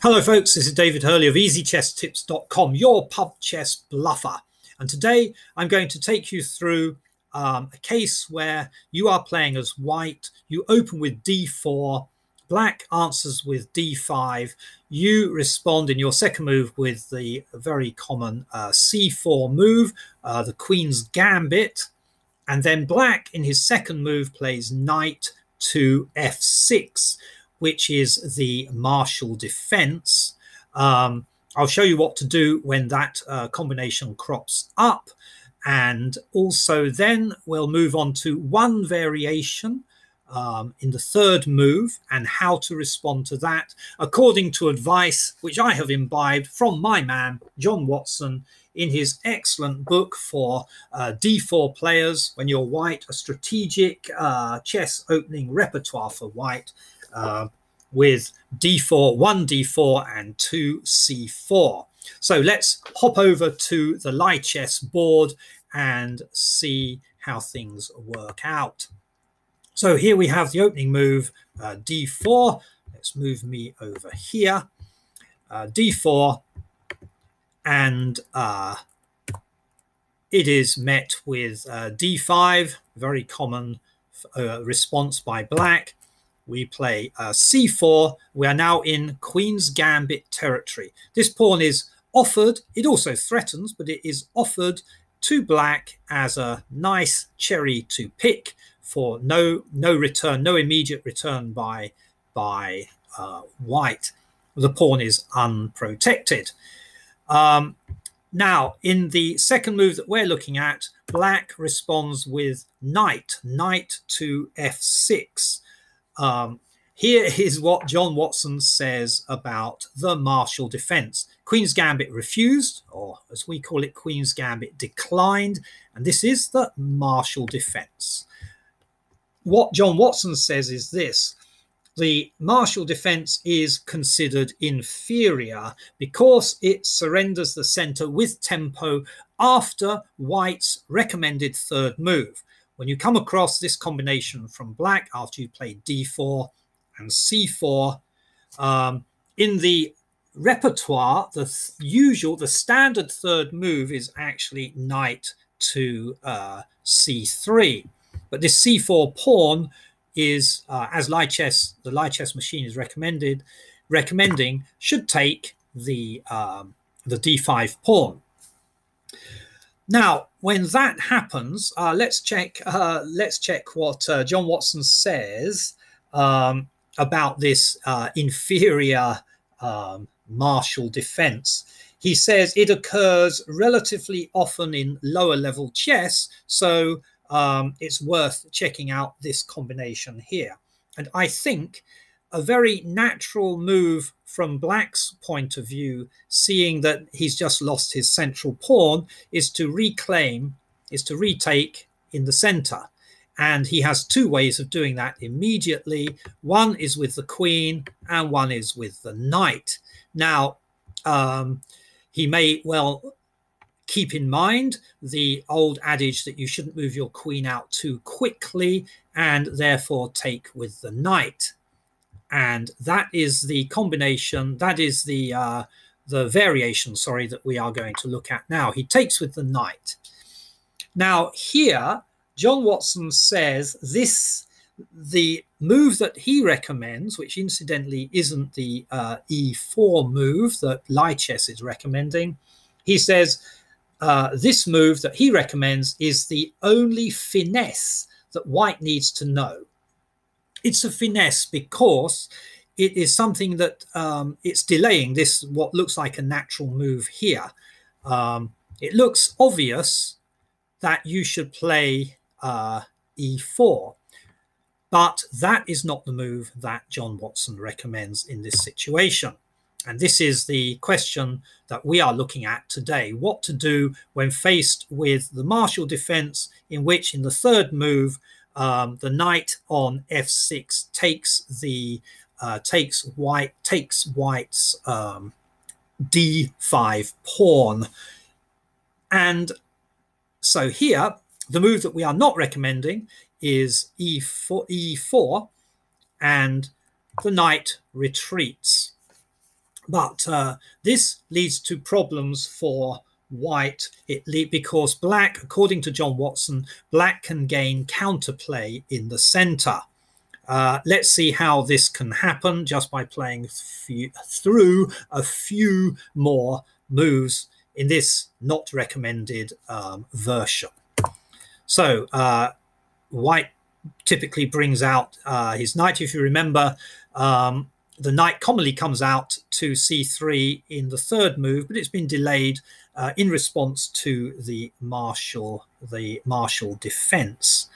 Hello folks, this is David Hurley of EasyChessTips.com, your pub chess bluffer. And today I'm going to take you through a case where you are playing as white. You open with d4, black answers with d5. You respond in your second move with the very common c4 move, the Queen's Gambit. And then black in his second move plays knight to f6, which is the martial defense. I'll show you what to do when that combination crops up. And also then we'll move on to one variation in the third move and how to respond to that according to advice which I have imbibed from my man, John Watson, in his excellent book for D4 players, When You're White, a strategic chess opening repertoire for white, with d4, 1 d4 and 2 c4. So let's hop over to the Lichess board and see how things work out. So here we have the opening move, d4. Let's move me over here, d4, and it is met with d5, very common response by black. We play c4. We are now in Queen's Gambit territory. This pawn is offered. It also threatens, but it is offered to black as a nice cherry to pick for no return, no immediate return by white. The pawn is unprotected. Now, in the second move that we're looking at, black responds with knight to f6. Here is what John Watson says about the martial defense. Queen's Gambit refused, or as we call it, Queen's Gambit declined, and this is the martial defense. What John Watson says is this: the martial defense is considered inferior because it surrenders the center with tempo after white's recommended third move. When you come across this combination from black after you play d4 and c4, in the repertoire, the standard third move is actually knight to c3. But this c4 pawn is, as the Lichess machine is recommending, should take the d5 pawn. Now, when that happens, let's check what John Watson says about this inferior martial defense. He says it occurs relatively often in lower level chess, so it's worth checking out this combination here. And I think a very natural move from black's point of view, seeing that he's just lost his central pawn, is to retake in the center. And he has two ways of doing that immediately. One is with the queen and one is with the knight. Now, he may well keep in mind the old adage that you shouldn't move your queen out too quickly and therefore take with the knight. And that is the combination, that is the variation, sorry, that we are going to look at now. He takes with the knight. Now here, John Watson says the move that he recommends, which incidentally isn't the e4 move that Lichess is recommending, he says this move that he recommends is the only finesse that white needs to know. It's a finesse because it is something that it's delaying this, what looks like a natural move here. It looks obvious that you should play e4, but that is not the move that John Watson recommends in this situation. And this is the question that we are looking at today: what to do when faced with the martial defense, in which in the third move the knight on f6 takes white's d5 pawn. And so here, the move that we are not recommending is e4, and the knight retreats. But this leads to problems for white because black, according to John Watson, black can gain counterplay in the center. Let's see how this can happen just by playing through a few more moves in this not recommended version. So white typically brings out his knight. If you remember, the knight commonly comes out to c3 in the third move, but it's been delayed in response to the martial defense.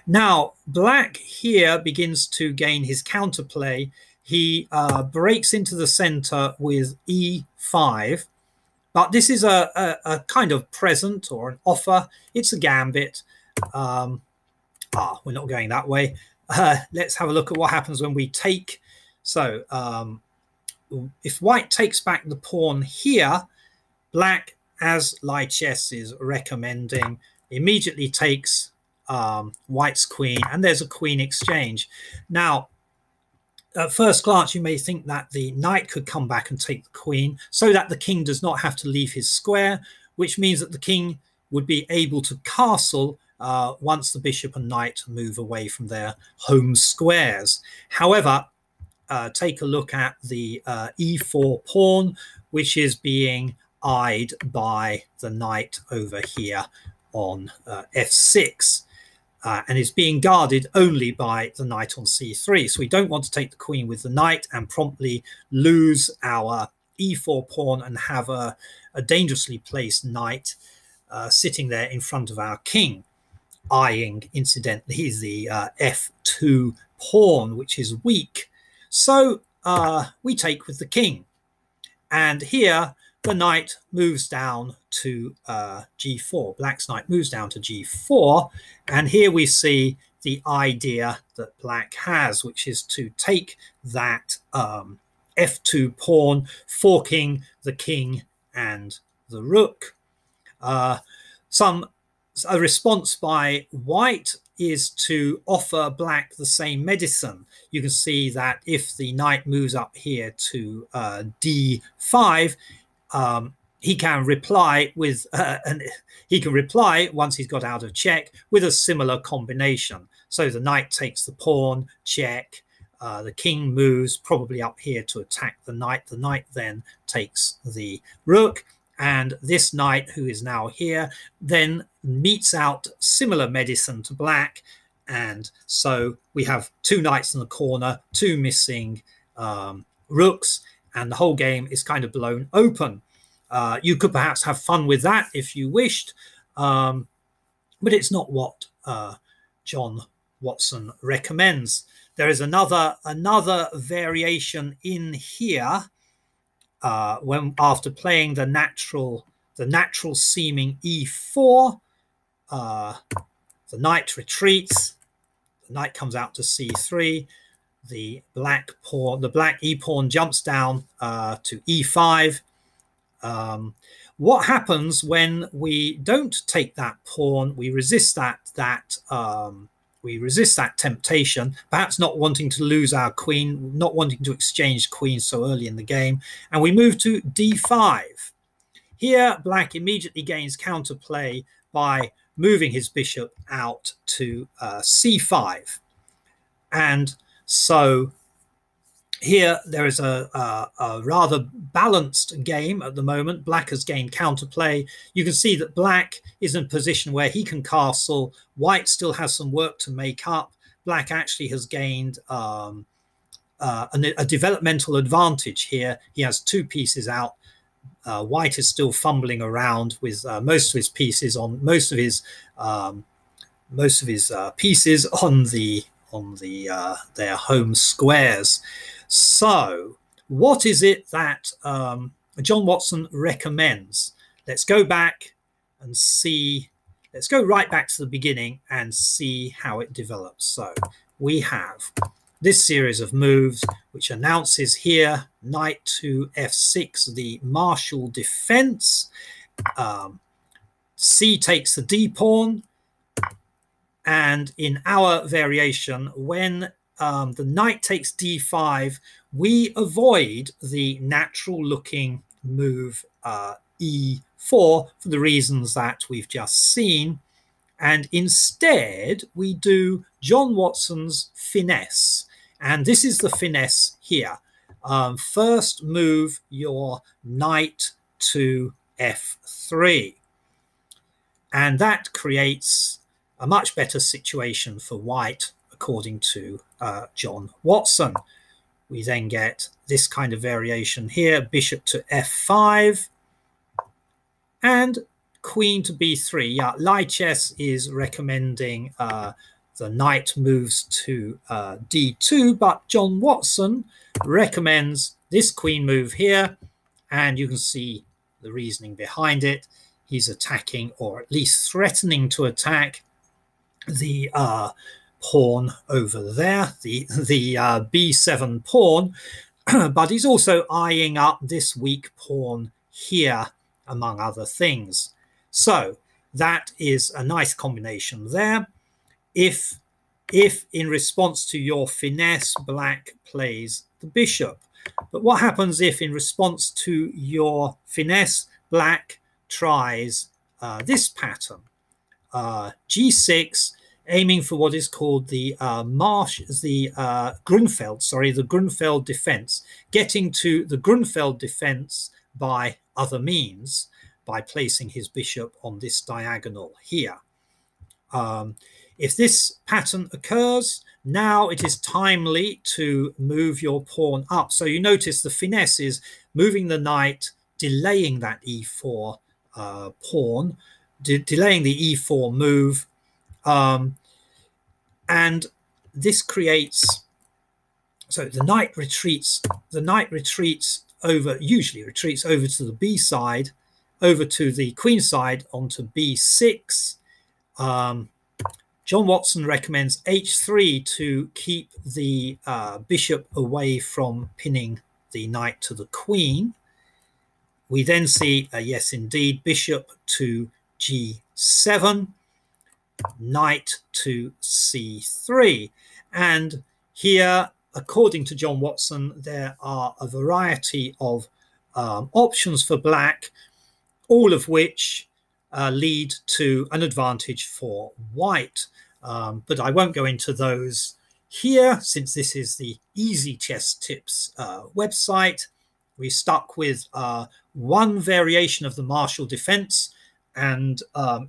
Now, black here begins to gain his counterplay. He breaks into the center with e5, but this is a kind of present or an offer. It's a gambit. We're not going that way. Let's have a look at what happens when we take. So if white takes back the pawn here, black, as Lichess is recommending, immediately takes white's queen, and there's a queen exchange. Now, at first glance, you may think that the knight could come back and take the queen so that the king does not have to leave his square, which means that the king would be able to castle once the bishop and knight move away from their home squares. However, take a look at the e4 pawn, which is being eyed by the knight over here on f6. And is being guarded only by the knight on c3. So we don't want to take the queen with the knight and promptly lose our e4 pawn and have a dangerously placed knight sitting there in front of our king, eyeing, incidentally, the f2 pawn, which is weak. So we take with the king. And here, the knight moves down to g4. Black's knight moves down to g4. And here we see the idea that black has, which is to take that f2 pawn, forking the king and the rook. A response by white is to offer black the same medicine. You can see that if the knight moves up here to d5, he can reply with once he's got out of check with a similar combination. So the knight takes the pawn, check. The king moves probably up here to attack the knight. The knight then takes the rook, and this knight, who is now here, then meets out similar medicine to black. And so we have two knights in the corner, two missing rooks, and the whole game is kind of blown open. You could perhaps have fun with that if you wished, but it's not what John Watson recommends. There is another variation in here when after playing the natural seeming e4, the knight retreats. The knight comes out to c3. The black e pawn jumps down to e5. What happens when we don't take that pawn? We resist that temptation, perhaps not wanting to lose our queen, not wanting to exchange queens so early in the game, and we move to d5. Here, black immediately gains counterplay by moving his bishop out to c5, and so here there is a rather balanced game at the moment. Black has gained counterplay. You can see that black is in a position where he can castle. White still has some work to make up. Black actually has gained a developmental advantage here. He has two pieces out. White is still fumbling around with most of his pieces on pieces on their home squares. So what is it that John Watson recommends? Let's go back and see. Let's go right back to the beginning and see how it develops. So we have this series of moves, which announces here knight to f6, the martial defense. C takes the d pawn. And in our variation, when the knight takes d5, we avoid the natural looking move e4 for the reasons that we've just seen. And instead, we do John Watson's finesse. And this is the finesse here. First, move your knight to f3. And that creates a much better situation for white, according to John Watson. We then get this kind of variation here, bishop to f5. And queen to b3. Yeah, Lichess is recommending the knight moves to d2, but John Watson recommends this queen move here, and you can see the reasoning behind it. He's attacking, or at least threatening to attack, the pawn over there, the b7 pawn, but he's also eyeing up this weak pawn here, among other things. So that is a nice combination there. If in response to your finesse, black plays the bishop. But what happens if in response to your finesse, black tries this pattern? G6, aiming for what is called the Grunfeld defense, getting to the Grunfeld defense by other means, by placing his bishop on this diagonal here. If this pattern occurs, now it is timely to move your pawn up. So you notice the finesse is moving the knight, delaying that e4 pawn, delaying the e4 move, and this creates, so the knight retreats over, usually retreats over to the b side, over to the queen side onto b6. John Watson recommends h3 to keep the bishop away from pinning the knight to the queen. We then see, yes, indeed, bishop to g7, knight to c3. And here, according to John Watson, there are a variety of options for black, all of which lead to an advantage for white. But I won't go into those here, since this is the Easy Chess Tips website. We stuck with one variation of the Marshall defense. And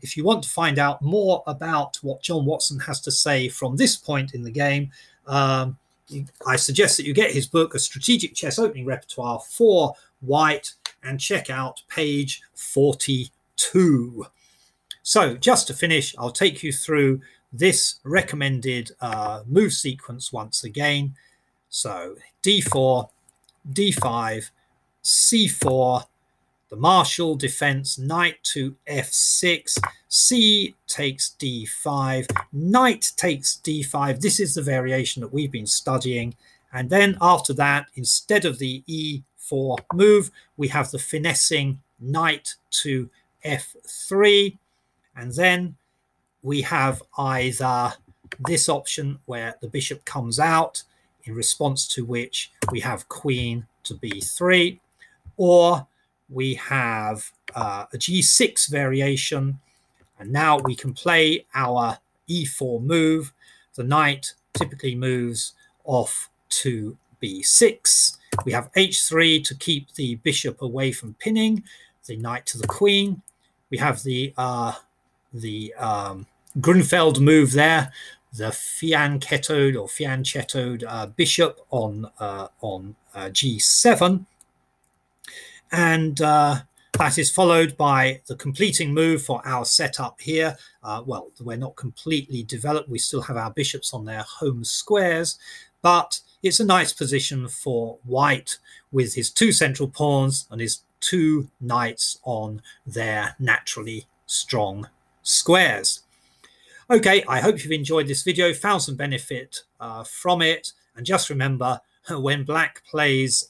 if you want to find out more about what John Watson has to say from this point in the game, I suggest that you get his book, A Strategic Chess Opening Repertoire for White, and check out page 42. So just to finish, I'll take you through this recommended move sequence once again. So d4, d5, c4, the Marshall defense, knight to f6, c takes d5, knight takes d5. This is the variation that we've been studying. And then after that, instead of the e4 move, we have the finessing knight to f3. And then we have either this option where the bishop comes out, in response to which we have queen to b3, or we have a g6 variation, and now we can play our e4 move. The knight typically moves off to b6. We have h3 to keep the bishop away from pinning the knight to the queen. We have the Grunfeld move there, the fianchettoed bishop on g7. And that is followed by the completing move for our setup here. Well, we're not completely developed. We still have our bishops on their home squares, but it's a nice position for white with his two central pawns and his two knights on their naturally strong squares. Okay, I hope you've enjoyed this video, found some benefit from it. And just remember, when black plays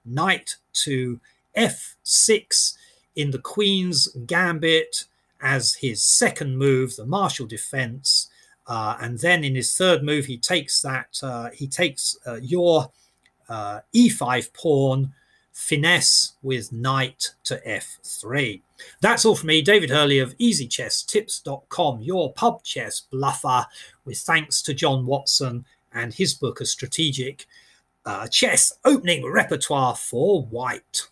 knight to f6 in the queen's gambit as his second move, the Marshall defense, and then in his third move he takes that your e5 pawn, finesse with knight to f3. That's all from me, David Hurley of easychesstips.com, your pub chess bluffer, with thanks to John Watson and his book, A Strategic Chess Opening Repertoire for White.